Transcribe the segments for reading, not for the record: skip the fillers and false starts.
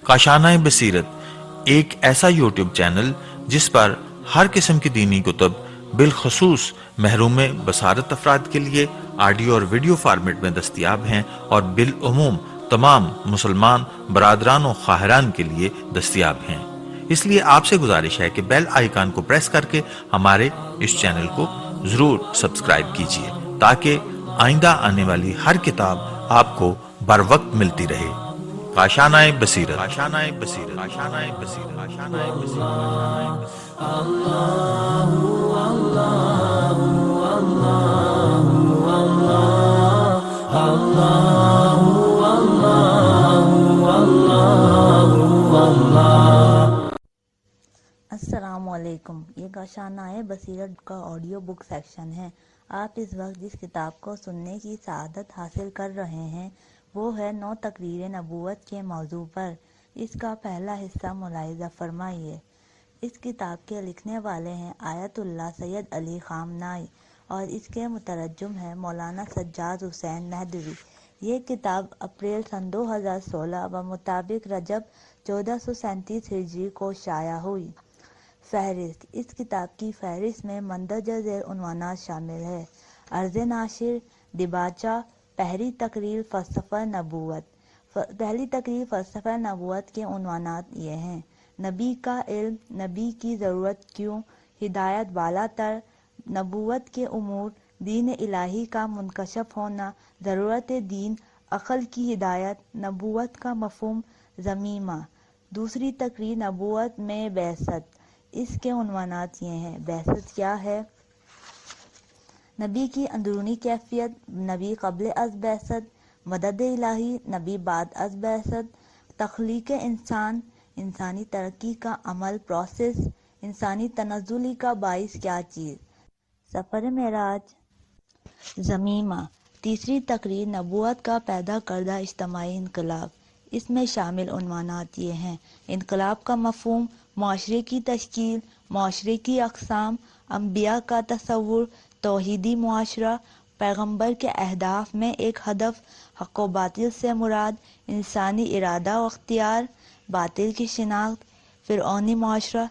کاشانۂ بصیرت ایک ایسا یوٹیوب چینل جس پر ہر قسم کی دینی کتب بالخصوص محروم بصارت افراد کے لیے آڈیو اور ویڈیو فارمیٹ میں دستیاب ہیں اور بالعموم تمام مسلمان برادران و خواہران کے لیے دستیاب ہیں۔ اس لیے آپ سے گزارش ہے کہ بیل آئیکن کو پریس کر کے ہمارے اس چینل کو ضرور سبسکرائب کیجیے تاکہ آئندہ آنے والی ہر کتاب آپ کو بر وقت ملتی رہے۔ کاشانۂ بصیرت، کاشانۂ بصیرت، کاشانۂ بصیرت، کاشانۂ بصیرت۔ السلام علیکم، یہ کاشانۂ بصیرت کا آڈیو بک سیکشن ہے۔ آپ اس وقت جس کتاب کو سننے کی سعادت حاصل کر رہے ہیں وہ ہے 9 تقریر نبوت کے موضوع پر۔ اس کا پہلا حصہ ملاحظہ فرمائیے۔ اس کتاب کے لکھنے والے ہیں آیت اللہ سید علی خامنائی اور اس کے مترجم ہیں مولانا سجاد حسین مہدوی۔ یہ کتاب اپریل سن 2016 بمطابق رجب 1437 ہجری کو شائع ہوئی۔ فہرست: اس کتاب کی فہرست میں مندرجہ ذیل عنوانات شامل ہیں: عرض ناشر، دیباچہ، پہلی تقریر فلسفہ نبوت۔ پہلی تقریر فلسفہ نبوت کے عنوانات یہ ہیں: نبی کا علم، نبی کی ضرورت کیوں، ہدایت بالا تر، نبوت کے امور، دین الہی کا منکشف ہونا، ضرورت دین، عقل کی ہدایت، نبوت کا مفہوم، ضمیمہ۔ دوسری تقریر نبوت میں بعثت۔ اس کے عنوانات یہ ہیں: بعثت کیا ہے، نبی کی اندرونی کیفیت، نبی قبل از بعثت، مدد الہی، نبی بعد از بعثت، تخلیق انسان، انسانی ترقی کا عمل، پروسیس، انسانی تنزلی کا باعث کیا چیز، سفر معراج۔ ضمیمہ۔ تیسری تقریر نبوت کا پیدا کردہ اجتماعی انقلاب۔ اس میں شامل عنوانات یہ ہیں: انقلاب کا مفہوم، معاشرے کی تشکیل، معاشرے کی اقسام، انبیاء کا تصور، توحیدی معاشرہ، پیغمبر کے اہداف میں ایک ہدف، حق و باطل سے مراد، انسانی ارادہ و اختیار، باطل کی شناخت، فرعونی معاشرہ،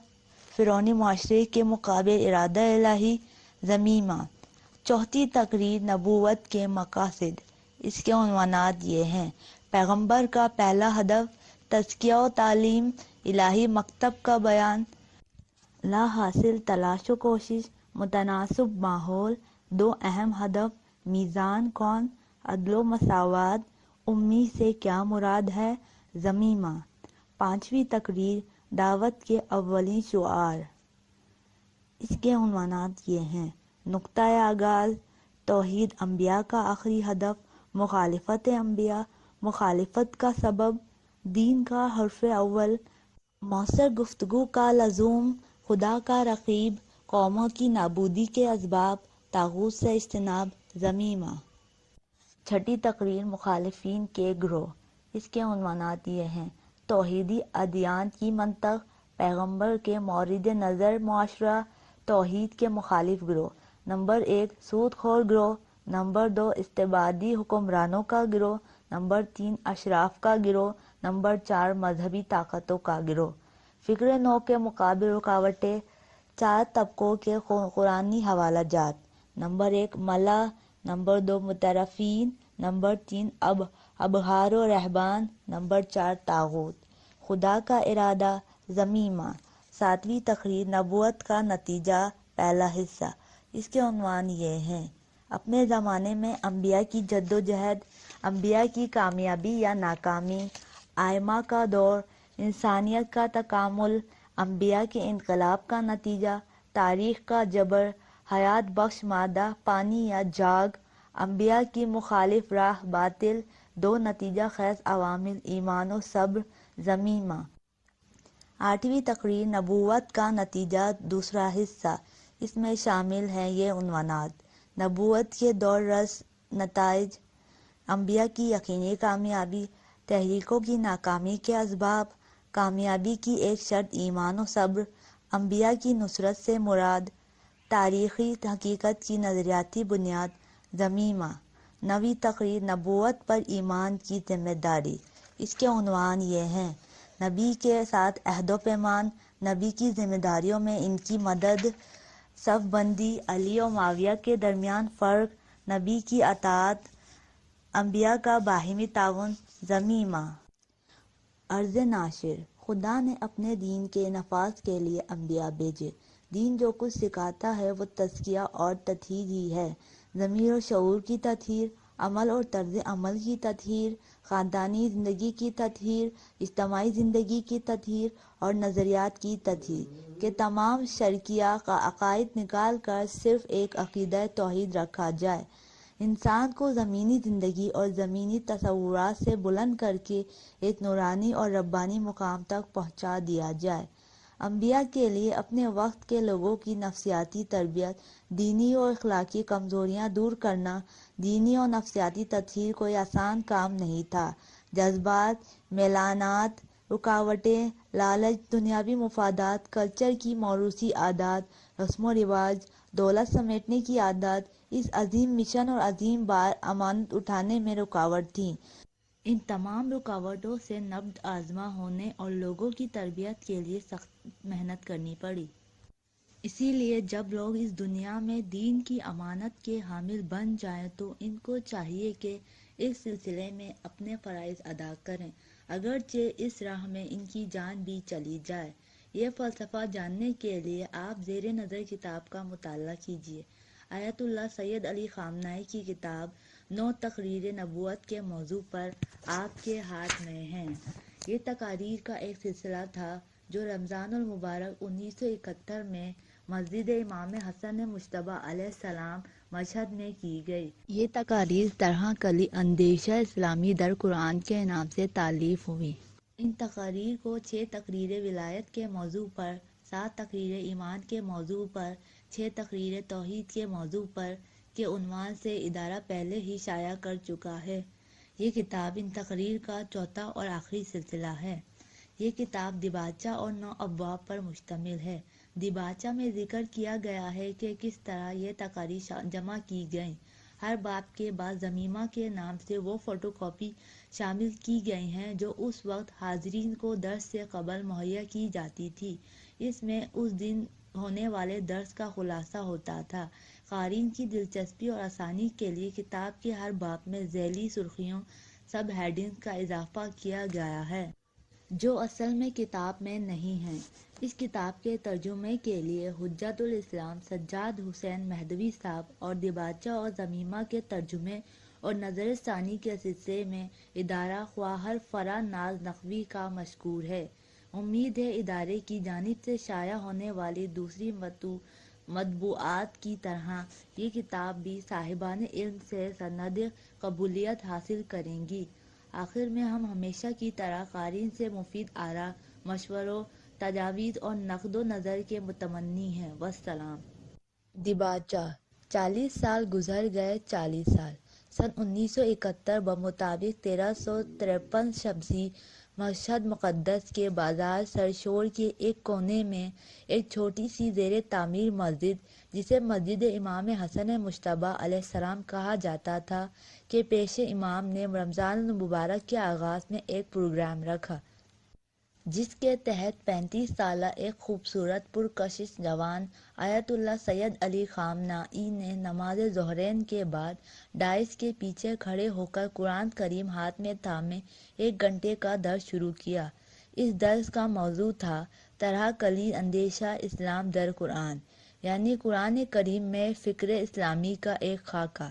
فرعونی معاشرے کے مقابل ارادہ الہی۔ ضمیمہ۔ چوتھی تقریر نبوت کے مقاصد۔ اس کے عنوانات یہ ہیں: پیغمبر کا پہلا ہدف، تزکیہ و تعلیم، الہی مکتب کا بیان، لا حاصل تلاش و کوشش، متناسب ماحول، 2 اہم ہدف، میزان کون، عدل و مساوات، امی سے کیا مراد ہے۔ ضمیمہ۔ پانچویں تقریر دعوت کے اولین شعار۔ اس کے عنوانات یہ ہیں: نقطہ آغاز، توحید انبیاء کا آخری ہدف، مخالفت انبیاء، مخالفت کا سبب، دین کا حرف اول، مؤثر گفتگو کا لزوم، خدا کا رقیب، قوموں کی نابودی کے اسباب، طاغوت سے اجتناب۔ ضمیمہ۔ چھٹی تقریر مخالفین کے گروہ۔ اس کے عنوانات یہ ہیں: توحیدی ادیان کی منطق، پیغمبر کے مورد نظر معاشرہ، توحید کے مخالف گروہ۔ نمبر 1 سود خور گروہ، نمبر 2 استبدادی حکمرانوں کا گروہ، نمبر 3 اشراف کا گروہ، نمبر 4 مذہبی طاقتوں کا گروہ۔ فکر نو کے مقابل رکاوٹیں، 4 طبقوں کے قرآنی حوالہ جات: نمبر 1 ملا، نمبر 2 مترفین، نمبر 3 ابحار و رہبان، نمبر 4 طاغوت۔ خدا کا ارادہ۔ ضمیمہ۔ ساتویں تقریر نبوت کا نتیجہ، پہلا حصہ۔ اس کے عنوان یہ ہیں: اپنے زمانے میں انبیاء کی جد و جہد، انبیاء کی کامیابی یا ناکامی، ائمہ کا دور، انسانیت کا تکامل، انبیاء کے انقلاب کا نتیجہ، تاریخ کا جبر، حیات بخش مادہ، پانی یا جاگ، انبیاء کی مخالف راہ باطل، 2 نتیجہ خیز عوامل، ایمان و صبر۔ ضمیمہ۔ آٹھویں تقریر نبوت کا نتیجہ، دوسرا حصہ۔ اس میں شامل ہیں یہ عنوانات: نبوت کے دور رس نتائج، انبیاء کی یقینی کامیابی، تحریکوں کی ناکامی کے اسباب، کامیابی کی ایک شرط ایمان و صبر، انبیاء کی نصرت سے مراد، تاریخی حقیقت کی نظریاتی بنیاد۔ ضمیمہ۔ نوی تقریر نبوت پر ایمان کی ذمہ داری۔ اس کے عنوان یہ ہیں: نبی کے ساتھ عہد و پیمان، نبی کی ذمہ داریوں میں ان کی مدد، صف بندی، علی و معاویہ کے درمیان فرق، نبی کی اطاعت، انبیاء کا باہمی تعاون، ضمیمہ۔ عرض ناشر: خدا نے اپنے دین کے نفاذ کے لیے انبیاء بھیجے۔ دین جو کچھ سکھاتا ہے وہ تزکیہ اور تطہیر ہی ہے، ضمیر و شعور کی تطہیر، عمل اور طرز عمل کی تطہیر، خاندانی زندگی کی تطہیر، اجتماعی زندگی کی تطہیر اور نظریات کی تطہیر کہ تمام شرکیہ عقائد نکال کر صرف ایک عقیدہ توحید رکھا جائے، انسان کو زمینی زندگی اور زمینی تصورات سے بلند کر کے ایک نورانی اور ربانی مقام تک پہنچا دیا جائے۔ انبیاء کے لیے اپنے وقت کے لوگوں کی نفسیاتی تربیت، دینی اور اخلاقی کمزوریاں دور کرنا، دینی اور نفسیاتی تطہیر کوئی آسان کام نہیں تھا۔ جذبات، میلانات، رکاوٹیں، لالچ، دنیاوی مفادات، کلچر کی موروثی عادات، رسم و رواج، دولت سمیٹنے کی عادت اس عظیم مشن اور عظیم بار امانت اٹھانے میں رکاوٹ تھیں۔ ان تمام رکاوٹوں سے نبرد آزما ہونے اور لوگوں کی تربیت کے لیے سخت محنت کرنی پڑی۔ اسی لیے جب لوگ اس دنیا میں دین کی امانت کے حامل بن جائیں تو ان کو چاہیے کہ اس سلسلے میں اپنے فرائض ادا کریں، اگرچہ اس راہ میں ان کی جان بھی چلی جائے۔ یہ فلسفہ جاننے کے لیے آپ زیر نظر کتاب کا مطالعہ کیجیے۔ آیت اللہ سید علی خامنہ کی کتاب 9 تقریر نبوت کے موضوع پر آپ کے ہاتھ میں ہیں۔ یہ تقاریر کا ایک سلسلہ تھا جو رمضان المبارک 1971 میں مسجد امام حسن مجتبیٰ علیہ السلام مشہد میں کی گئی۔ یہ تقاریر طرح کلی اندیشہ اسلامی در قرآن کے نام سے تالیف ہوئی۔ ان تقاریر کو 6 تقریر ولایت کے موضوع پر، 7 تقریر ایمان کے موضوع پر، 6 تقریر توحید کے موضوع پر کے عنوان سے ادارہ پہلے ہی شائع کر چکا ہے۔ یہ کتاب ان تقاریر کا چوتھا اور آخری سلسلہ ہے۔ یہ کتاب دیباچہ اور 9 ابواب پر مشتمل ہے۔ دیباچہ میں ذکر کیا گیا ہے کہ کس طرح یہ تقاریر جمع کی گئیں۔ ہر باب کے بعد ضمیمہ کے نام سے وہ فوٹو کاپی شامل کی گئی ہیں جو اس وقت حاضرین کو درس سے قبل مہیا کی جاتی تھی۔ اس میں اس دن ہونے والے درس کا خلاصہ ہوتا تھا۔ قارئین کی دلچسپی اور آسانی کے لیے کتاب کے ہر باب میں ذیلی سرخیوں، سب ہیڈنگز کا اضافہ کیا گیا ہے، جو اصل میں کتاب میں نہیں ہیں۔ اس کتاب کے ترجمے کے لیے حجت الاسلام سجاد حسین مہدوی صاحب اور دیباچہ اور ضمیمہ کے ترجمے اور نظر ثانی کے سلسلے میں ادارہ خواہر فرا ناز نقوی کا مشکور ہے۔ امید ہے ادارے کی جانب سے شائع ہونے والی دوسری مطبوعات کی طرح یہ کتاب بھی صاحبان علم سے سند قبولیت حاصل کرے گی۔ آخر میں ہم ہمیشہ کی طرح قارئین سے مفید آراء، مشوروں، تجاویز اور نقد و نظر کے متمنی ہیں۔ والسلام۔ دیباچہ: 40 سال گزر گئے 40 سال۔ سن 1971 بمطابق 1353 شمسی مشہد مقدس کے بازار سرشور کے ایک کونے میں ایک چھوٹی سی زیر تعمیر مسجد، جسے مسجد امام حسن مجتبیٰ علیہ السلام کہا جاتا تھا، کے پیش امام نے رمضان المبارک کے آغاز میں ایک پروگرام رکھا، جس کے تحت 35 سالہ ایک خوبصورت پرکشش جوان آیت اللہ سید علی خامنہ ای نے نماز ظہرین کے بعد ڈائس کے پیچھے کھڑے ہو کر قرآن کریم ہاتھ میں تھامے 1 گھنٹے کا درس شروع کیا۔ اس درس کا موضوع تھا طرح کلی اندیشہ اسلام در قرآن، یعنی قرآن کریم میں فکر اسلامی کا ایک خاکہ۔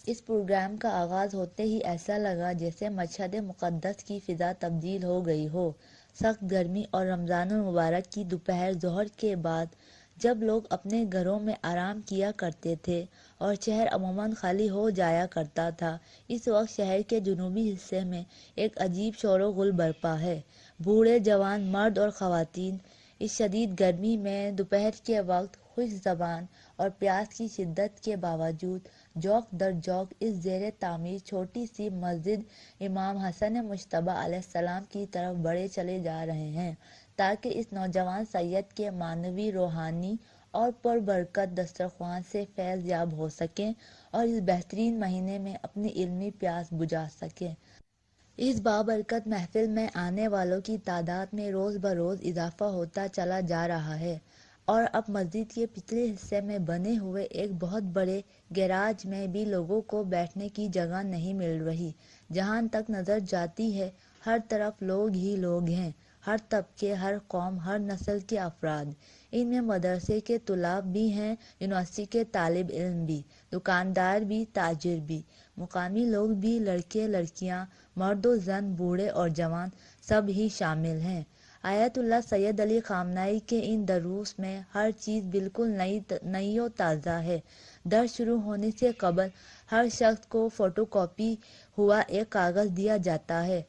اس پروگرام کا آغاز ہوتے ہی ایسا لگا جیسے مشہد مقدس کی فضا تبدیل ہو گئی ہو۔ سخت گرمی اور رمضان المبارک کی دوپہر ظہر کے بعد جب لوگ اپنے گھروں میں آرام کیا کرتے تھے اور شہر عموماً خالی ہو جایا کرتا تھا، اس وقت شہر کے جنوبی حصے میں ایک عجیب شور و غل برپا ہے۔ بوڑھے جوان، مرد اور خواتین اس شدید گرمی میں دوپہر کے وقت خشک زبان اور پیاس کی شدت کے باوجود جوق در جوق اس زیر تعمیر چھوٹی سی مسجد امام حسن مجتبیٰ علیہ السلام کی طرف بڑھے چلے جا رہے ہیں، تاکہ اس نوجوان سید کے معنوی، روحانی اور پربرکت دسترخوان سے فیض یاب ہو سکیں اور اس بہترین مہینے میں اپنی علمی پیاس بجھا سکیں۔ اس بابرکت محفل میں آنے والوں کی تعداد میں روز بروز اضافہ ہوتا چلا جا رہا ہے، اور اب مسجد کے پچھلے حصے میں بنے ہوئے ایک بہت بڑے گیراج میں بھی لوگوں کو بیٹھنے کی جگہ نہیں مل رہی۔ جہاں تک نظر جاتی ہے ہر طرف لوگ ہی لوگ ہیں، ہر طبقے، ہر قوم، ہر نسل کے افراد۔ ان میں مدرسے کے طلاب بھی ہیں، یونیورسٹی کے طالب علم بھی، دکاندار بھی، تاجر بھی، مقامی لوگ بھی، لڑکے لڑکیاں، مرد و زن، بوڑھے اور جوان، سب ہی شامل ہیں۔ آیت اللہ سید علی خامنہئی کے ان دروس میں ہر چیز بالکل نئی و تازہ ہے۔ درس شروع ہونے سے قبل ہر شخص کو فوٹو کاپی ہوا ایک کاغذ دیا جاتا ہے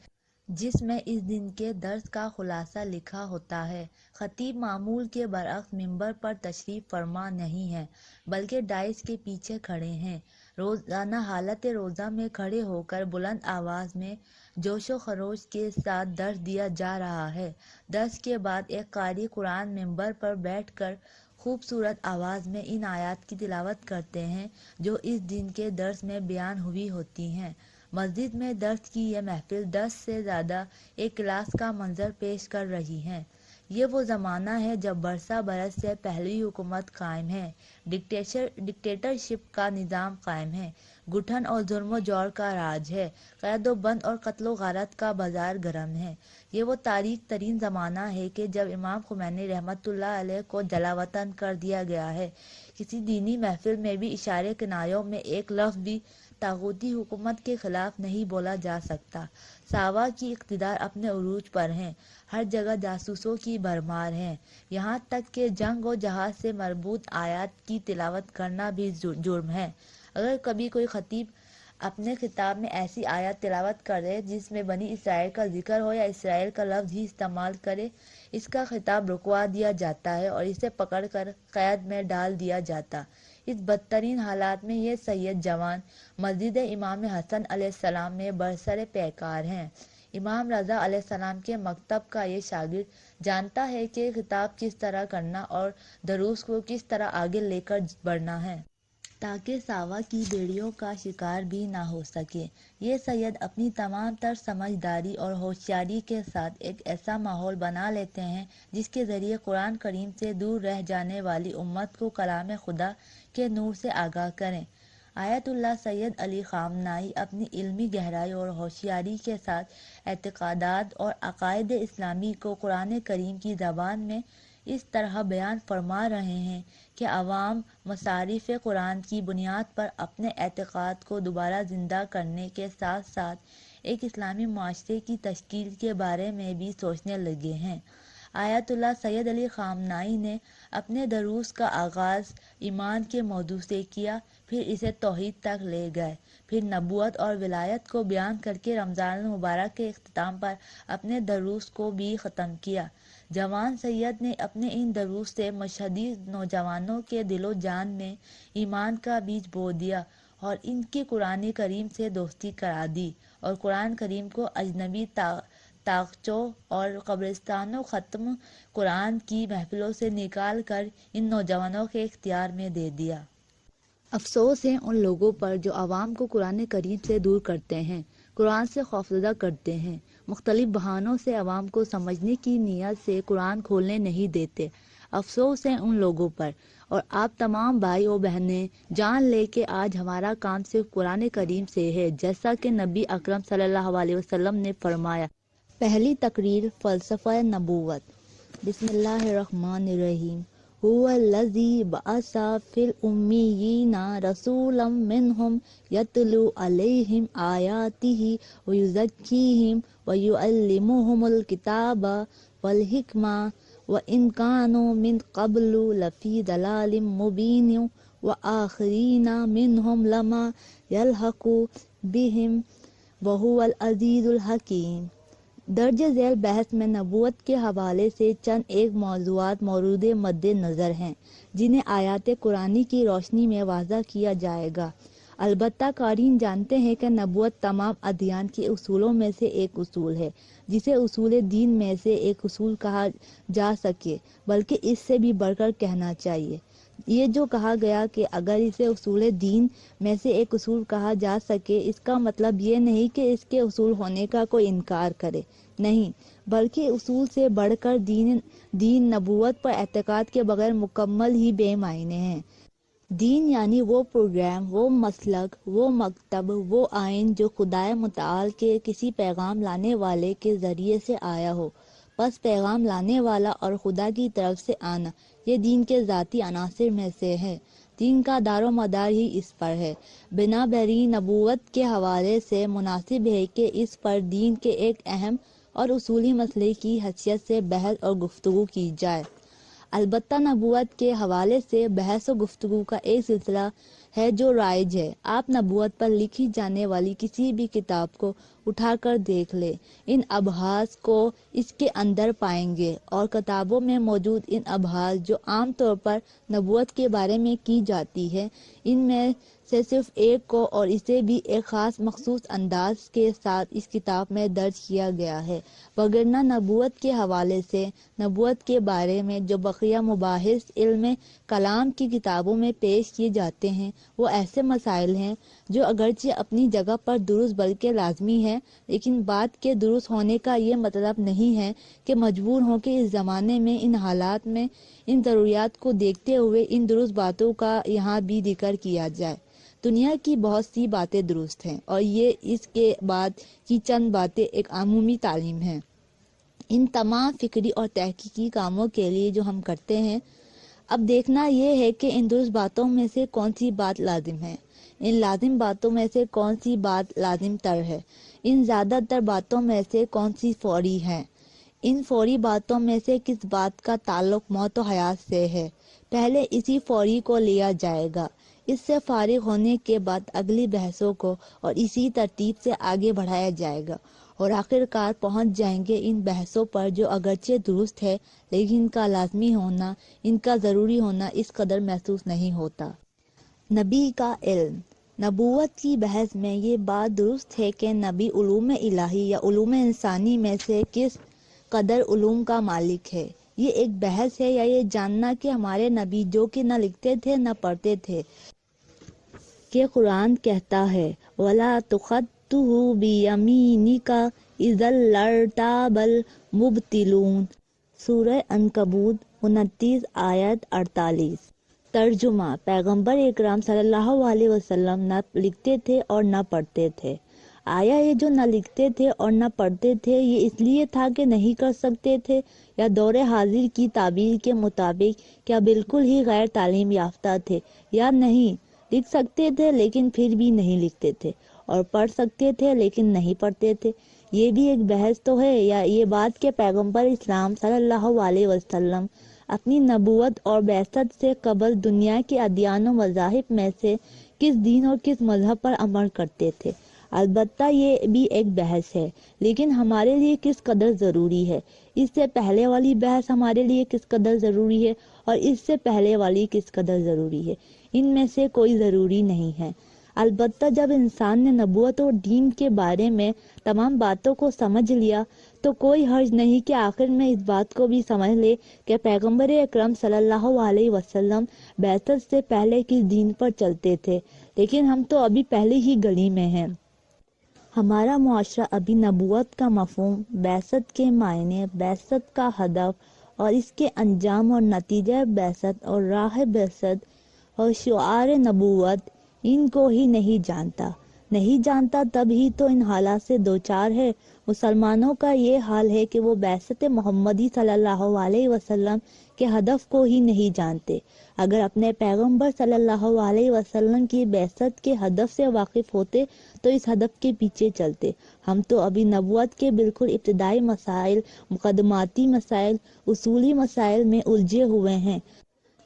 جس میں اس دن کے درس کا خلاصہ لکھا ہوتا ہے۔ خطیب معمول کے برعکس ممبر پر تشریف فرما نہیں ہیں بلکہ ڈائس کے پیچھے کھڑے ہیں۔ روزانہ حالت روزہ میں کھڑے ہو کر بلند آواز میں جوش و خروش کے ساتھ درس دیا جا رہا ہے۔ درس کے بعد ایک قاری قرآن ممبر پر بیٹھ کر خوبصورت آواز میں ان آیات کی تلاوت کرتے ہیں جو اس دن کے درس میں بیان ہوئی ہوتی ہیں۔ مسجد میں درس کی یہ محفل 10 سے زیادہ ایک کلاس کا منظر پیش کر رہی ہے۔ یہ وہ زمانہ ہے جب برسا برس سے پہلی حکومت قائم ہے، ڈکٹیٹرشپ کا نظام قائم ہے، گھٹن اور ظلم و جور کا راج ہے، قید و بند اور قتل و غارت کا بازار گرم ہے۔ یہ وہ تاریک ترین زمانہ ہے کہ جب امام خمینی رحمۃ اللہ علیہ کو جلا وطن کر دیا گیا ہے۔ کسی دینی محفل میں بھی اشارے کنایوں میں ایک لفظ بھی طاغوتی حکومت کے خلاف نہیں بولا جا سکتا۔ ساوا کی اقتدار اپنے عروج پر ہیں، ہر جگہ جاسوسوں کی بھرمار ہے، یہاں تک کہ جنگ و جہاد سے مربوط آیات کی تلاوت کرنا بھی جرم ہے۔ اگر کبھی کوئی خطیب اپنے خطاب میں ایسی آیات تلاوت کرے جس میں بنی اسرائیل کا ذکر ہو یا اسرائیل کا لفظ ہی استعمال کرے، اس کا خطاب رکوا دیا جاتا ہے اور اسے پکڑ کر قید میں ڈال دیا جاتا۔ اس بدترین حالات میں یہ سید جوان مسجد امام حسن علیہ السلام میں برسر پیکار ہیں۔ امام رضا علیہ السلام کے مکتب کا یہ شاگرد جانتا ہے کہ خطاب کس طرح کرنا اور دروس کو کس طرح آگے لے کر بڑھنا ہے تاکہ ساوا کی بیڑیوں کا شکار بھی نہ ہو سکے۔ یہ سید اپنی تمام تر سمجھداری اور ہوشیاری کے ساتھ ایک ایسا ماحول بنا لیتے ہیں جس کے ذریعے قرآن کریم سے دور رہ جانے والی امت کو کلام خدا کے نور سے آگاہ کریں۔ آیت اللہ سید علی خامنہئی اپنی علمی گہرائی اور ہوشیاری کے ساتھ اعتقادات اور عقائد اسلامی کو قرآن کریم کی زبان میں اس طرح بیان فرما رہے ہیں کہ عوام مصارف قرآن کی بنیاد پر اپنے اعتقاد کو دوبارہ زندہ کرنے کے ساتھ ساتھ ایک اسلامی معاشرے کی تشکیل کے بارے میں بھی سوچنے لگے ہیں۔ آیت اللہ سید علی خامنہئی نے اپنے دروس کا آغاز ایمان کے موضوع سے کیا، پھر اسے توحید تک لے گئے، پھر نبوت اور ولایت کو بیان کر کے رمضان المبارک کے اختتام پر اپنے دروس کو بھی ختم کیا۔ جوان سید نے اپنے ان دروس سے مشہدی نوجوانوں کے دل و جان میں ایمان کا بیج بو دیا اور ان کی قرآن کریم سے دوستی کرا دی اور قرآن کریم کو اجنبی طاقچوں اور قبرستانوں ختم قرآن کی محفلوں سے نکال کر ان نوجوانوں کے اختیار میں دے دیا۔ افسوس ہے ان لوگوں پر جو عوام کو قرآن کریم سے دور کرتے ہیں، قرآن سے خوفزدہ کرتے ہیں، مختلف بہانوں سے عوام کو سمجھنے کی نیت سے قرآن کھولنے نہیں دیتے۔ افسوس ہے ان لوگوں پر، اور آپ تمام بھائی و بہنیں جان لے کہ آج ہمارا کام صرف قرآن کریم سے ہے، جیسا کہ نبی اکرم صلی اللہ علیہ وسلم نے فرمایا۔ پہلی تقریر فلسفہ نبوت۔ بسم اللہ الرحمن الرحیم۔ هو الذی بعث فی الامیین رسولا منہم یتلو علیہم آیاتہ ویزکیہم ویعلمہم الکتاب والحکمہ وإن كانوا من قبل لفی ضلال مبین وآخرین منہم لما یلحق بہم وہو العزیز الحکیم۔ درج ذیل بحث میں نبوت کے حوالے سے چند ایک موضوعات مورد مد نظر ہیں جنہیں آیات قرآنی کی روشنی میں واضح کیا جائے گا۔ البتہ قارئین جانتے ہیں کہ نبوت تمام ادیان کے اصولوں میں سے ایک اصول ہے جسے اصول دین میں سے ایک اصول کہا جا سکے، بلکہ اس سے بھی بڑھ کر کہنا چاہیے۔ یہ جو کہا گیا کہ اگر اسے اصول دین میں سے ایک اصول کہا جا سکے، اس کا مطلب یہ نہیں کہ اس کے اصول ہونے کا کوئی انکار کرے، نہیں، بلکہ اصول سے بڑھ کر دین نبوت پر اعتقاد کے بغیر مکمل ہی بے معنی ہے۔ دین یعنی وہ پروگرام، وہ مسلک، وہ مکتب، وہ آئین جو خدائے متعال کے کسی پیغام لانے والے کے ذریعے سے آیا ہو۔ بس پیغام لانے والا اور خدا کی طرف سے آنا، یہ دین کے ذاتی عناصر میں سے ہے۔ دین کا دار و مدار ہی اس پر ہے۔ بنابراین نبوت کے حوالے سے مناسب ہے کہ اس پر دین کے ایک اہم اور اصولی مسئلے کی حیثیت سے بحث اور گفتگو کی جائے۔ البتہ نبوت کے حوالے سے بحث و گفتگو کا ایک سلسلہ ہے جو رائج ہے۔ آپ نبوت پر لکھی جانے والی کسی بھی کتاب کو اٹھا کر دیکھ لیں، ان ابحاث کو اس کے اندر پائیں گے، اور کتابوں میں موجود ان ابحاث جو عام طور پر نبوت کے بارے میں کی جاتی ہے، ان میں سے صرف ایک کو، اور اسے بھی ایک خاص مخصوص انداز کے ساتھ اس کتاب میں درج کیا گیا ہے۔ وگرنہ نبوت کے حوالے سے نبوت کے بارے میں جو بقیہ مباحث علم کلام کی کتابوں میں پیش کیے جاتے ہیں، وہ ایسے مسائل ہیں جو اگرچہ اپنی جگہ پر درست بلکہ لازمی ہے، لیکن بات کے درست ہونے کا یہ مطلب نہیں ہے کہ مجبور ہوں کہ اس زمانے میں ان حالات میں ان ضروریات کو دیکھتے ہوئے ان درست باتوں کا یہاں بھی ذکر کیا جائے۔ دنیا کی بہت سی باتیں درست ہیں، اور یہ اس کے بعد کی چند باتیں ایک عمومی تعلیم ہیں۔ ان تمام فکری اور تحقیقی کاموں کے لیے جو ہم کرتے ہیں، اب دیکھنا یہ ہے کہ ان درست باتوں میں سے کون سی بات لازم ہے، ان لازم باتوں میں سے کون سی بات لازم تر ہے، ان زیادہ تر باتوں میں سے کون سی فوری ہے، ان فوری باتوں میں سے کس بات کا تعلق موت و حیات سے ہے۔ پہلے اسی فوری کو لیا جائے گا، اس سے فارغ ہونے کے بعد اگلی بحثوں کو اور اسی ترتیب سے آگے بڑھایا جائے گا، اور آخر کار پہنچ جائیں گے ان بحثوں پر جو اگرچہ درست ہے، لیکن ان کا لازمی ہونا، ان کا ضروری ہونا اس قدر محسوس نہیں ہوتا۔ نبی کا علم۔ نبوت کی بحث میں یہ بات درست ہے کہ نبی علوم الہی یا علوم انسانی میں سے کس قدر علوم کا مالک ہے۔ یہ ایک بحث ہے، یا یہ جاننا کہ ہمارے نبی جو کہ نہ لکھتے تھے نہ پڑھتے تھے، کہ قرآن کہتا ہے وَلَا تُخَطُّهُ بِيَمِينِكَ إِذًا لَارْتَابَ الْمُبْطِلُونَ، سورہ عنکبوت 29 آیت 48۔ ترجمہ: پیغمبر اکرام صلی اللہ علیہ وسلم نہ لکھتے تھے اور نہ پڑھتے تھے۔ آیا یہ جو نہ لکھتے تھے اور نہ پڑھتے تھے یہ اس لیے تھا کہ نہیں کر سکتے تھے، یا دور حاضر کی تعبیر کے مطابق کیا بالکل ہی غیر تعلیم یافتہ تھے، یا نہیں لکھ سکتے تھے لیکن پھر بھی نہیں لکھتے تھے، اور پڑھ سکتے تھے لیکن نہیں پڑھتے تھے؟ یہ بھی ایک بحث تو ہے۔ یا یہ بات کہ پیغمبر اسلام صلی اللہ علیہ وسلم اپنی نبوت اور بعثت سے قبل دنیا کے ادیان و مذاہب میں سے کس دین اور کس مذہب پر عمل کرتے تھے، البتہ یہ بھی ایک بحث ہے، لیکن ہمارے لیے کس قدر ضروری ہے۔ اس سے پہلے والی بحث ہمارے لیے کس قدر ضروری ہے، اور اس سے پہلے والی کس قدر ضروری ہے، ان میں سے کوئی ضروری نہیں ہے۔ البتہ جب انسان نے نبوت اور دین کے بارے میں تمام باتوں کو سمجھ لیا تو کوئی حرج نہیں کہ آخر میں اس بات کو بھی سمجھ لے کہ پیغمبر اکرم صلی اللہ علیہ وسلم بعثت سے پہلے کس دین پر چلتے تھے، لیکن ہم تو ابھی پہلے ہی گلی میں ہیں۔ ہمارا معاشرہ ابھی نبوت کا مفہوم، بعثت کے معنی، بعثت کا ہدف اور اس کے انجام اور نتیجہ بعثت اور راہ بعثت اور شعار نبوت، ان کو ہی نہیں جانتا تب ہی تو ان حالات سے دوچار ہے۔ مسلمانوں کا یہ حال ہے کہ وہ بعثت محمدی صلی اللہ علیہ وسلم کے ہدف کو ہی نہیں جانتے۔ اگر اپنے پیغمبر صلی اللہ علیہ وسلم کی بعثت کے ہدف سے واقف ہوتے تو اس ہدف کے پیچھے چلتے۔ ہم تو ابھی نبوت کے بالکل ابتدائی مسائل، مقدماتی مسائل، اصولی مسائل میں الجھے ہوئے ہیں،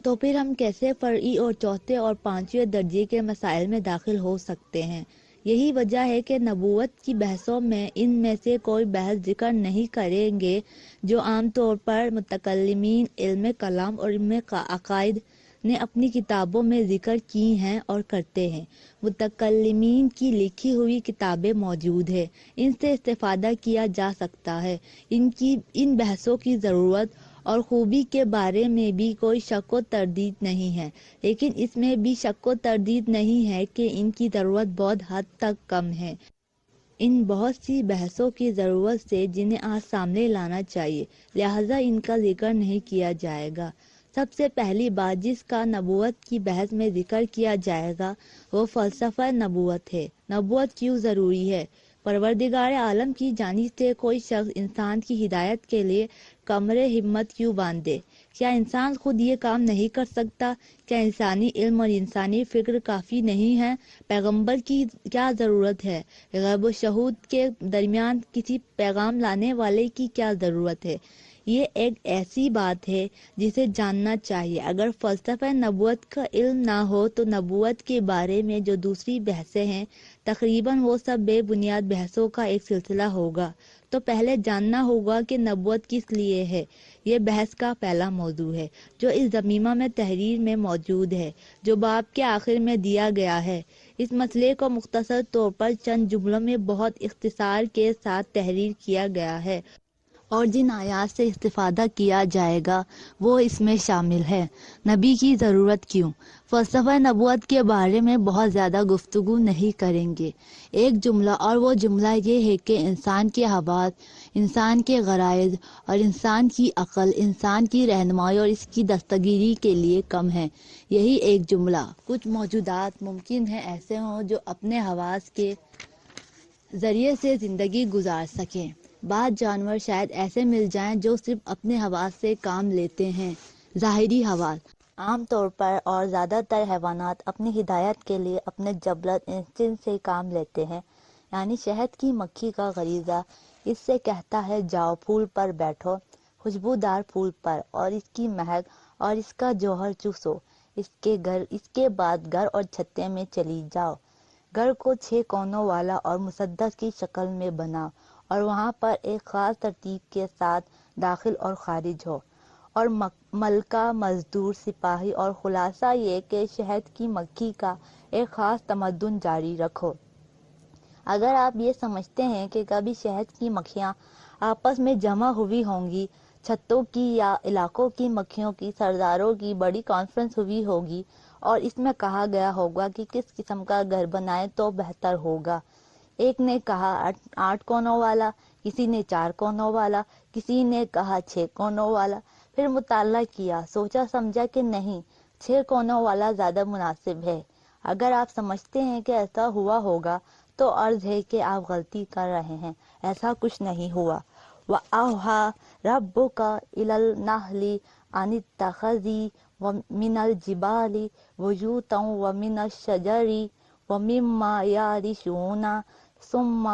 تو پھر ہم کیسے فرعی اور چوتھے اور پانچویں درجے کے مسائل میں داخل ہو سکتے ہیں؟ یہی وجہ ہے کہ نبوت کی بحثوں میں ان میں سے کوئی بحث ذکر نہیں کریں گے جو عام طور پر متکلمین علم کلام اور علم عقائد نے اپنی کتابوں میں ذکر کی ہیں اور کرتے ہیں۔ متکلمین کی لکھی ہوئی کتابیں موجود ہیں، ان سے استفادہ کیا جا سکتا ہے۔ ان بحثوں کی ضرورت اور خوبی کے بارے میں بھی کوئی شک و تردید نہیں ہے، لیکن اس میں بھی شک و تردید نہیں ہے کہ ان کی ضرورت بہت حد تک کم ہے۔ ان بہت سی بحثوں کی ضرورت سے جنہیں آج سامنے لانا چاہیے، لہٰذا ان کا ذکر نہیں کیا جائے گا۔ سب سے پہلی بات جس کا نبوت کی بحث میں ذکر کیا جائے گا وہ فلسفہ نبوت ہے۔ نبوت کیوں ضروری ہے؟ پروردگار عالم کی جانب سے کوئی شخص انسان کی ہدایت کے لیے کمر ہمت کیوں باندھے؟ کیا انسان خود یہ کام نہیں کر سکتا؟ کیا انسانی علم اور انسانی فکر کافی نہیں ہے؟ پیغمبر کی کیا ضرورت ہے؟ غیب و شہود کے درمیان کسی پیغام لانے والے کی کیا ضرورت ہے؟ یہ ایک ایسی بات ہے جسے جاننا چاہیے۔ اگر فلسفہ نبوت کا علم نہ ہو تو نبوت کے بارے میں جو دوسری بحثیں ہیں تقریباً وہ سب بے بنیاد بحثوں کا ایک سلسلہ ہوگا۔ تو پہلے جاننا ہوگا کہ نبوت کس لیے ہے۔ یہ بحث کا پہلا موضوع ہے جو اس ضمیمہ میں تحریر میں موجود ہے جو باب کے آخر میں دیا گیا ہے۔ اس مسئلے کو مختصر طور پر چند جملوں میں بہت اختصار کے ساتھ تحریر کیا گیا ہے اور جن آیات سے استفادہ کیا جائے گا وہ اس میں شامل ہے۔ نبی کی ضرورت کیوں؟ فلسفہ نبوت کے بارے میں بہت زیادہ گفتگو نہیں کریں گے۔ ایک جملہ، اور وہ جملہ یہ ہے کہ انسان کے حواس، انسان کے غرائز اور انسان کی عقل انسان کی رہنمائی اور اس کی دستگیری کے لیے کم ہے۔ یہی ایک جملہ۔ کچھ موجودات ممکن ہے ایسے ہوں جو اپنے حواس کے ذریعے سے زندگی گزار سکیں۔ بعض جانور شاید ایسے مل جائیں جو صرف اپنے حواس سے کام لیتے ہیں۔ ظاہری حواس عام طور پر اور زیادہ تر حیوانات اپنی ہدایت کے لیے اپنے جبلت انسٹنکٹ سے کام لیتے ہیں۔ یعنی شہد کی مکھی کا غریزہ اس سے کہتا ہے جاؤ پھول پر بیٹھو، خوشبودار پھول پر، اور اس کی مہک اور اس کا جوہر چوسو، اس کے بعد گھر اور چھتے میں چلی جاؤ، گھر کو 6 کونوں والا اور مسدس کی شکل میں بناؤ اور وہاں پر ایک خاص ترتیب کے ساتھ داخل اور خارج ہو، اور ملکہ، مزدور، سپاہی، اور خلاصہ یہ کہ شہد کی مکھی کا ایک خاص تمدن جاری رکھو۔ اگر آپ یہ سمجھتے ہیں کہ کبھی شہد کی مکھیاں آپس میں جمع ہوئی ہوں گی، چھتوں کی یا علاقوں کی مکھیوں کی سرداروں کی بڑی کانفرنس ہوئی ہوگی اور اس میں کہا گیا ہوگا کہ کس قسم کا گھر بنائے تو بہتر ہوگا، ایک نے کہا 8 کونوں والا، کسی نے 4 کونوں والا، کسی نے کہا 6 کونوں والا، پھر مطالعہ کیا، سوچا سمجھا کہ نہیں، 6 کونوں والا زیادہ مناسب ہے۔ اگر آپ سمجھتے ہیں کہ ایسا ہوا ہوگا تو عرض ہے کہ آپ غلطی کر رہے ہیں، ایسا کچھ نہیں ہوا۔ وَأَوْحَىٰ رَبُّكَ إِلَى النَّحْلِ أَنِ اتَّخِذِي مِنَ الْجِبَالِ بُيُوتًا وَمِنَ الشَّجَرِ وَمِمَّا يَعْرِشُونَ ثُمَّ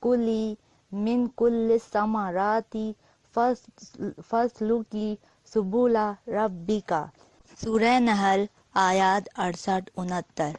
كُلِي مِن كُلِّ الثَّمَرَاتِ فَاسْلُكِي سُبُلَ رَبِّكَ۔ سورہ نحل آیات 68-69۔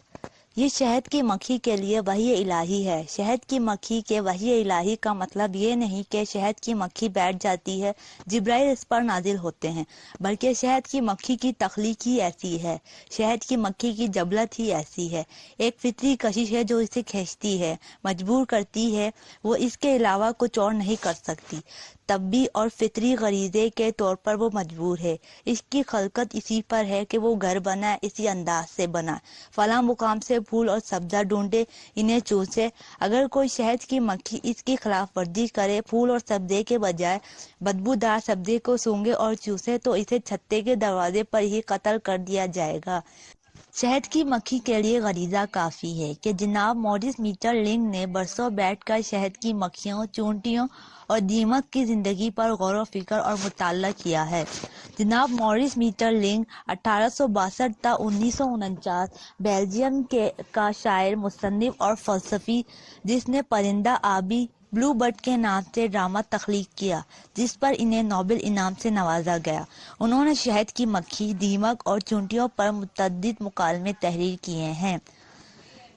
یہ شہد کی مکھی کے لیے وحی الہی ہے۔ شہد کی مکھی کے وحی الہی کا مطلب یہ نہیں کہ شہد کی مکھی بیٹھ جاتی ہے، جبرائیل اس پر نازل ہوتے ہیں، بلکہ شہد کی مکھی کی تخلیق ہی ایسی ہے، شہد کی مکھی کی جبلت ہی ایسی ہے، ایک فطری کشش ہے جو اسے کھینچتی ہے، مجبور کرتی ہے، وہ اس کے علاوہ کچھ اور نہیں کر سکتی، طبعی اور فطری غریزے کے طور پر وہ مجبور ہے، اس کی خلقت اسی پر ہے کہ وہ گھر بنائے، اسی انداز سے بنائے، فلاں مقام سے پھول اور سبزہ ڈھونڈے، انہیں چوسے۔ اگر کوئی شہد کی مکھی اس کی خلاف ورزی کرے، پھول اور سبزے کے بجائے بدبودار سبزے کو سونگھے اور چوسے، تو اسے چھتے کے دروازے پر ہی قتل کر دیا جائے گا۔ شہد کی مکھی کے لیے غریزہ کافی ہے کہ جناب مورس میٹر لنگ نے برسوں بیٹھ کر شہد کی مکھیوں، چونٹیوں اور دیمک کی زندگی پر غور و فکر اور مطالعہ کیا ہے۔ جناب مورس میٹر لنگ 1862 تا 1949 بیلجیم کا شاعر، مصنف اور فلسفی، جس نے پرندہ آبی بلو برڈ کے نام سے ڈرامہ تخلیق کیا جس پر انہیں نوبل انعام سے نوازا گیا۔ انہوں نے شہد کی مکھی، دیمک اور چونٹیوں پر متعدد مکالمے تحریر کیے ہیں۔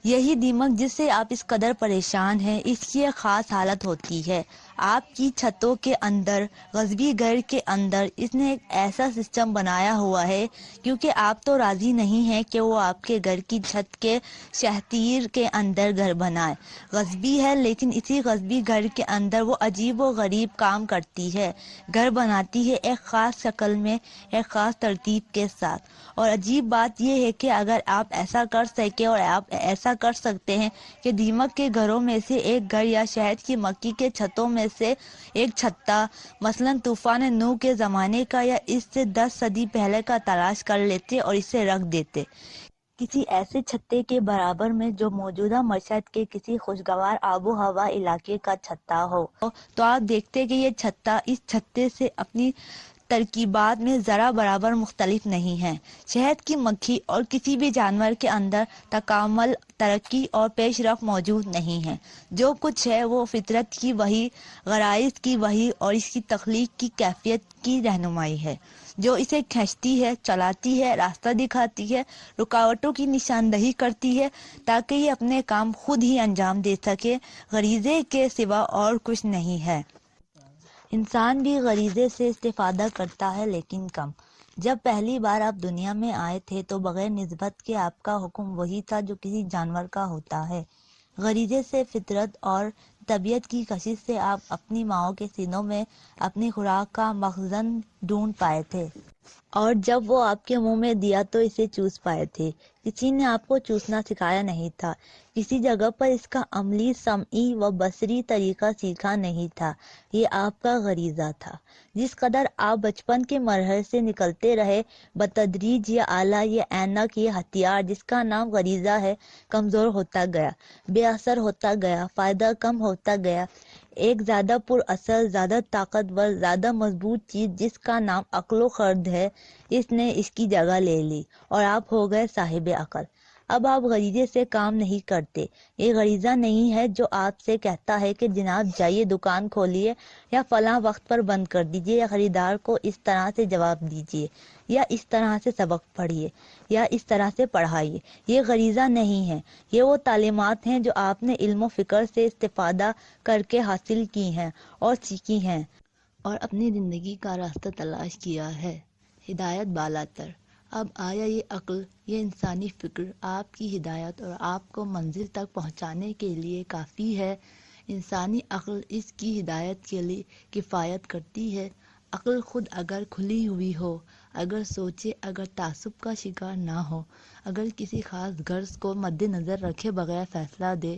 یہی دیمک جس سے آپ اس قدر پریشان ہیں، اس کی ایک خاص حالت ہوتی ہے۔ آپ کی چھتوں کے اندر، غصبی گھر کے اندر اس نے ایک ایسا سسٹم بنایا ہوا ہے، کیونکہ آپ تو راضی نہیں ہیں کہ وہ آپ کے گھر کی چھت کے شہتیر کے اندر گھر بنائے. غصبی ہے، لیکن اسی غصبی گھر کے اندر وہ عجیب و غریب کام کرتی ہے، گھر بناتی ہے ایک خاص شکل میں، ایک خاص ترتیب کے ساتھ. اور عجیب بات یہ ہے کہ اگر آپ ایسا کر سکے اور آپ ایسا کر سکتے ہیں کہ دیمک کے گھروں میں سے ایک گھر یا شہد کی مکھی کے چھتوں میں سے ایک چھتا مثلا طوفان نوح کے زمانے کا یا اس سے 10 صدی پہلے کا تلاش کر لیتے اور اسے رکھ دیتے کسی ایسے چھتے کے برابر میں جو موجودہ مشہد کے کسی خوشگوار آب و ہوا علاقے کا چھتا ہو، تو آپ دیکھتے کہ یہ چھتا اس چھتے سے اپنی ترکیبات میں ذرا برابر مختلف نہیں ہے. شہد کی مکھی اور کسی بھی جانور کے اندر تکامل، ترقی اور پیش رفت موجود نہیں ہے. جو کچھ ہے وہ فطرت کی وحی، غرائز کی وحی اور اس کی تخلیق کی کیفیت کی رہنمائی ہے، جو اسے کھینچتی ہے، چلاتی ہے، راستہ دکھاتی ہے، رکاوٹوں کی نشاندہی کرتی ہے تاکہ یہ اپنے کام خود ہی انجام دے سکے. غریزے کے سوا اور کچھ نہیں ہے. انسان بھی غریزے سے استفادہ کرتا ہے، لیکن کم. جب پہلی بار آپ دنیا میں آئے تھے تو بغیر نسبت کے آپ کا حکم وہی تھا جو کسی جانور کا ہوتا ہے. غریزے سے، فطرت اور طبیعت کی کشش سے آپ اپنی ماؤں کے سینوں میں اپنی خوراک کا مخزن ڈھونڈ پائے تھے، اور جب وہ آپ کے منہ میں دیا تو اسے چوس پائے تھے. کسی نے آپ کو چوسنا سکھایا نہیں تھا، کسی جگہ پر اس کا عملی، سمعی و بصری طریقہ سیکھا نہیں تھا. یہ آپ کا غریزہ تھا. جس قدر آپ بچپن کے مرحلے سے نکلتے رہے، بتدریج یہ آلہ، یہ اینک، یہ ہتھیار جس کا نام غریزہ ہے، کمزور ہوتا گیا، بے اثر ہوتا گیا، فائدہ کم ہوتا گیا. ایک زیادہ پر اثر، زیادہ طاقتور، زیادہ مضبوط چیز جس کا نام عقل و خرد ہے، اس نے اس کی جگہ لے لی اور آپ ہو گئے صاحب عقل. اب آپ غریزے سے کام نہیں کرتے. یہ غریزہ نہیں ہے جو آپ سے کہتا ہے کہ جناب جائیے دکان کھولیے، یا فلاں وقت پر بند کر دیجیے، یا خریدار کو اس طرح سے جواب دیجیے، یا اس طرح سے سبق پڑھیے، یا اس طرح سے پڑھائیے. یہ غریزہ نہیں ہے. یہ وہ تعلیمات ہیں جو آپ نے علم و فکر سے استفادہ کر کے حاصل کی ہیں اور سیکھی ہیں اور اپنی زندگی کا راستہ تلاش کیا ہے. ہدایت بالاتر. اب آیا یہ عقل، یہ انسانی فکر آپ کی ہدایت اور آپ کو منزل تک پہنچانے کے لیے کافی ہے. انسانی عقل اس کی ہدایت کے لیے کفایت کرتی ہے. عقل خود اگر کھلی ہوئی ہو، اگر سوچے، اگر تعصب کا شکار نہ ہو، اگر کسی خاص غرض کو مد نظر رکھے بغیر فیصلہ دے،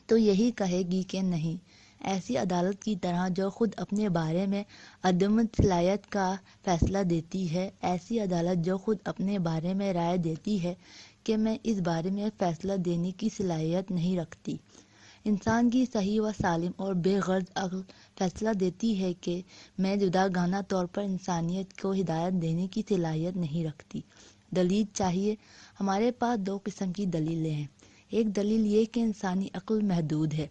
تو یہی کہے گی کہ نہیں. ایسی عدالت کی طرح جو خود اپنے بارے میں عدم صلاحیت کا فیصلہ دیتی ہے، ایسی عدالت جو خود اپنے بارے میں رائے دیتی ہے کہ میں اس بارے میں فیصلہ دینے کی صلاحیت نہیں رکھتی. انسان کی صحیح و سالم اور بے غرض عقل فیصلہ دیتی ہے کہ میں جداگانہ طور پر انسانیت کو ہدایت دینے کی صلاحیت نہیں رکھتی. دلیل چاہیے. ہمارے پاس دو قسم کی دلیلیں ہیں. ایک دلیل یہ کہ انسانی عقل محدود ہے،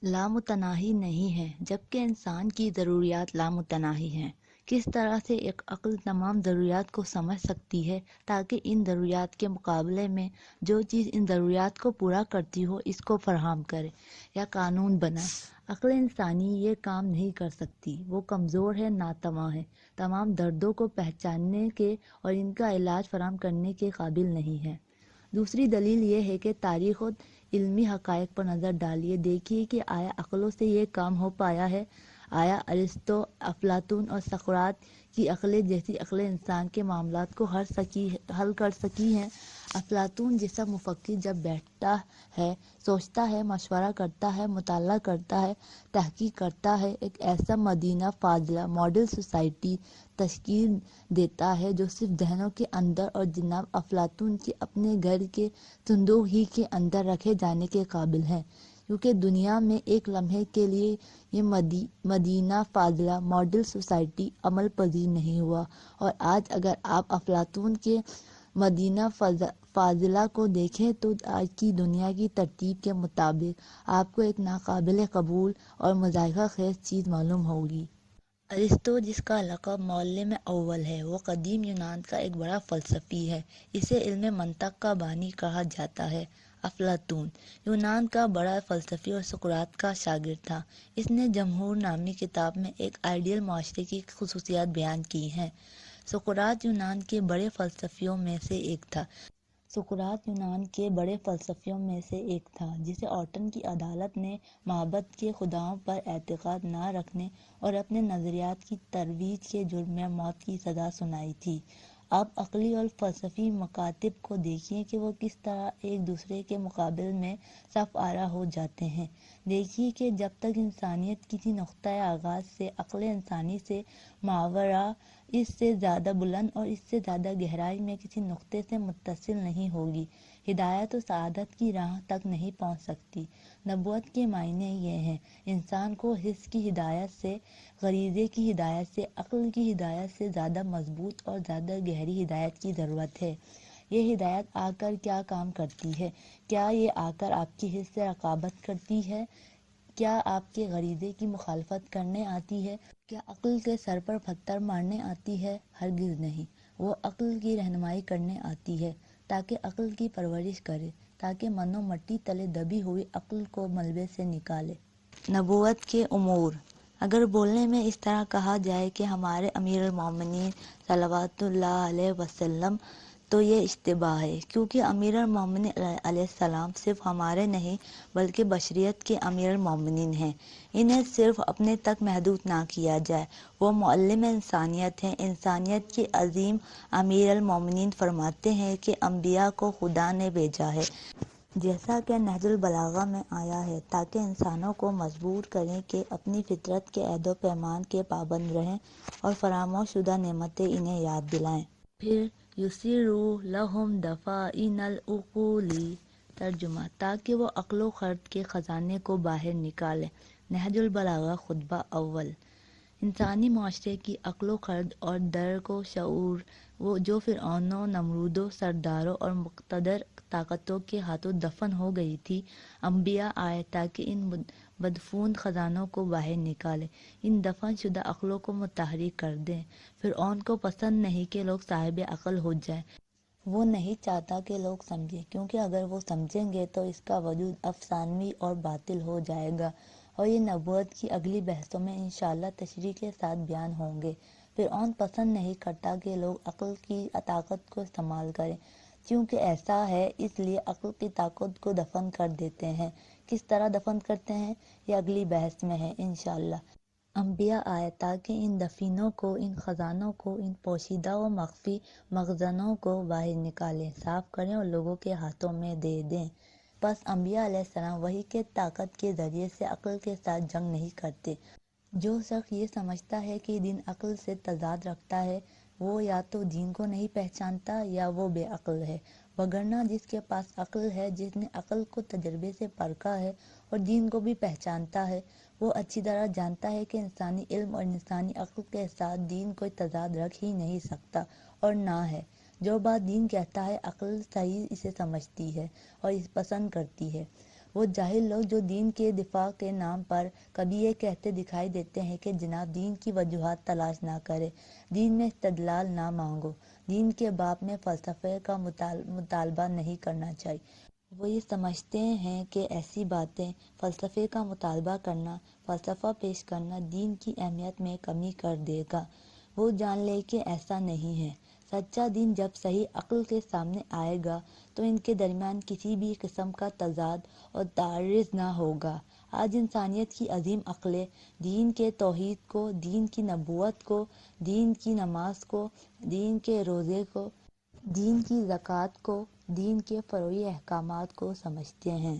لامتناہی نہیں ہے، جبکہ انسان کی ضروریات لامتناہی ہیں. کس طرح سے ایک عقل تمام ضروریات کو سمجھ سکتی ہے تاکہ ان ضروریات کے مقابلے میں جو چیز ان ضروریات کو پورا کرتی ہو اس کو فراہم کرے یا قانون بنائے. عقل انسانی یہ کام نہیں کر سکتی. وہ کمزور ہے، ناتواں ہے، تمام دردوں کو پہچاننے کے اور ان کا علاج فراہم کرنے کے قابل نہیں ہے. دوسری دلیل یہ ہے کہ تاریخ و علمی حقائق پر نظر ڈالیے، دیکھیے کہ آیا عقلوں سے یہ کام ہو پایا ہے. آیا ارسطو، افلاطون اور سقراط کی عقلیں جیسی عقلیں انسان کے معاملات کو حل کر سکی ہیں. افلاطون جیسا مفکر جب بیٹھتا ہے، سوچتا ہے، مشورہ کرتا ہے، مطالعہ کرتا ہے، تحقیق کرتا ہے، ایک ایسا مدینہ فاضلہ ماڈل سوسائٹی تشکیل دیتا ہے جو صرف ذہنوں کے اندر اور جناب افلاطون کے اپنے گھر کے صندوق ہی کے اندر رکھے جانے کے قابل ہے، کیونکہ دنیا میں ایک لمحے کے لیے یہ مدینہ فاضلہ ماڈل سوسائٹی عمل پذیر نہیں ہوا. اور آج اگر آپ افلاطون کے مدینہ فاضلہ کو دیکھیں تو آج کی دنیا کی ترتیب کے مطابق آپ کو ایک ناقابل قبول اور مضحکہ خیز چیز معلوم ہوگی. ارسطو، جس کا لقب معلم اول ہے، وہ قدیم یونان کا ایک بڑا فلسفی ہے. اسے علم منطق کا بانی کہا جاتا ہے. افلاطون یونان کا بڑا فلسفی اور سقراط کا شاگرد تھا۔ اس نے جمہور نامی کتاب میں ایک آئیڈیل معاشرے کی خصوصیات بیان کی ہیں۔ سقراط یونان کے بڑے فلسفیوں میں سے ایک تھا جسے آٹن کی عدالت نے معبد کے خداؤں پر اعتقاد نہ رکھنے اور اپنے نظریات کی ترویج کے جرم میں موت کی سزا سنائی تھی۔ اب عقلی اور فلسفی مکاتب کو دیکھیے کہ وہ کس طرح ایک دوسرے کے مقابل میں صف آرا ہو جاتے ہیں۔ دیکھیے کہ جب تک انسانیت کسی نقطۂ آغاز سے عقل انسانی سے ماوراء اس سے زیادہ بلند اور اس سے زیادہ گہرائی میں کسی نقطے سے متصل نہیں ہوگی، ہدایت و سعادت کی راہ تک نہیں پہنچ سکتی۔ نبوت کے معنی یہ ہیں: انسان کو حس کی ہدایت سے، غریزے کی ہدایت سے، عقل کی ہدایت سے زیادہ مضبوط اور زیادہ گہری ہدایت کی ضرورت ہے۔ یہ ہدایت آ کر کیا کام کرتی ہے؟ کیا یہ آ کر آپ کی حس سے رقابت کرتی ہے؟ کیا آپ کے غریزے کی مخالفت کرنے آتی ہے؟ کیا عقل کے سر پر پتھر مارنے آتی ہے؟ ہرگز نہیں۔ وہ عقل کی رہنمائی کرنے آتی ہے تاکہ عقل کی پرورش کرے، تاکہ منو مٹی تلے دبی ہوئی عقل کو ملبے سے نکالے۔ نبوت کے امور: اگر بولنے میں اس طرح کہا جائے کہ ہمارے امیر المومنین صلوات اللہ علیہ وسلم، تو یہ اشتباہ ہے، کیونکہ امیر المومنین علیہ السلام صرف ہمارے نہیں بلکہ بشریت کے امیر المومنین ہیں۔ انہیں صرف اپنے تک محدود نہ کیا جائے، وہ معلم انسانیت ہیں۔ انسانیت کے عظیم امیر المومنین فرماتے ہیں کہ انبیاء کو خدا نے بھیجا ہے، جیسا کہ نہج البلاغہ میں آیا ہے، تاکہ انسانوں کو مجبور کریں کہ اپنی فطرت کے عہد و پیمان کے پابند رہیں اور فراموش شدہ نعمتیں انہیں یاد دلائیں۔ پھر یسروا لہم دفائن العقول، ترجمہ: تاکہ وہ عقل و خرد کے خزانے کو باہر نکالیں۔ نہج البلاغہ خطبہ اول۔ انسانی معاشرے کی عقل و خرد اور درک و شعور جو فرعونوں، نمرودوں، سرداروں اور مقتدر طاقتوں کے ہاتھوں دفن ہو گئی تھی، انبیاء آئے تاکہ ان مدفون خزانوں کو باہر نکالیں، ان دفن شدہ عقلوں کو متحرک کر دیں۔ فرعون کو پسند نہیں کہ لوگ صاحب عقل ہو جائیں۔ وہ نہیں چاہتا کہ لوگ سمجھیں، کیونکہ اگر وہ سمجھیں گے تو اس کا وجود افسانوی اور باطل ہو جائے گا، اور یہ نبوت کی اگلی بحثوں میں انشاءاللہ تشریح کے ساتھ بیان ہوں گے۔ فرعون پسند نہیں کرتا کہ لوگ عقل کی طاقت کو استعمال کریں، چونکہ ایسا ہے اس لیے عقل کی طاقت کو دفن کر دیتے ہیں۔ کس طرح دفن کرتے ہیں، یہ اگلی بحث میں ہے انشاءاللہ۔ انبیاء آئے تاکہ ان دفینوں کو، ان خزانوں کو، ان پوشیدہ و مخفی مخزنوں کو باہر نکالیں، صاف کریں اور لوگوں کے ہاتھوں میں دے دیں۔ بس انبیاء علیہ السلام وحی کے طاقت کے ذریعے سے عقل کے ساتھ جنگ نہیں کرتے۔ جو شخص یہ سمجھتا ہے کہ دین عقل سے تضاد رکھتا ہے، وہ یا تو دین کو نہیں پہچانتا یا وہ بے عقل ہے، وگرنہ جس کے پاس عقل ہے، جس نے عقل کو تجربے سے پرکھا ہے اور دین کو بھی پہچانتا ہے، وہ اچھی طرح جانتا ہے کہ انسانی علم اور انسانی عقل کے ساتھ دین کوئی تضاد رکھ ہی نہیں سکتا اور نہ ہے۔ جو بات دین کہتا ہے، عقل صحیح اسے سمجھتی ہے اور اسے پسند کرتی ہے۔ وہ جاہل لوگ جو دین کے دفاع کے نام پر کبھی یہ کہتے دکھائی دیتے ہیں کہ جناب دین کی وجوہات تلاش نہ کرے، دین میں استدلال نہ مانگو، دین کے باب میں فلسفے کا مطالبہ نہیں کرنا چاہیے، وہ یہ سمجھتے ہیں کہ ایسی باتیں، فلسفے کا مطالبہ کرنا، فلسفہ پیش کرنا دین کی اہمیت میں کمی کر دے گا۔ وہ جان لے کہ ایسا نہیں ہے۔ سچا دین جب صحیح عقل کے سامنے آئے گا تو ان کے درمیان کسی بھی قسم کا تضاد اور تعارض نہ ہوگا۔ آج انسانیت کی عظیم عقلیں دین کے توحید کو، دین کی نبوت کو، دین کی نماز کو، دین کے روزے کو، دین کی زکوٰۃ کو، دین کے فروعی احکامات کو سمجھتے ہیں۔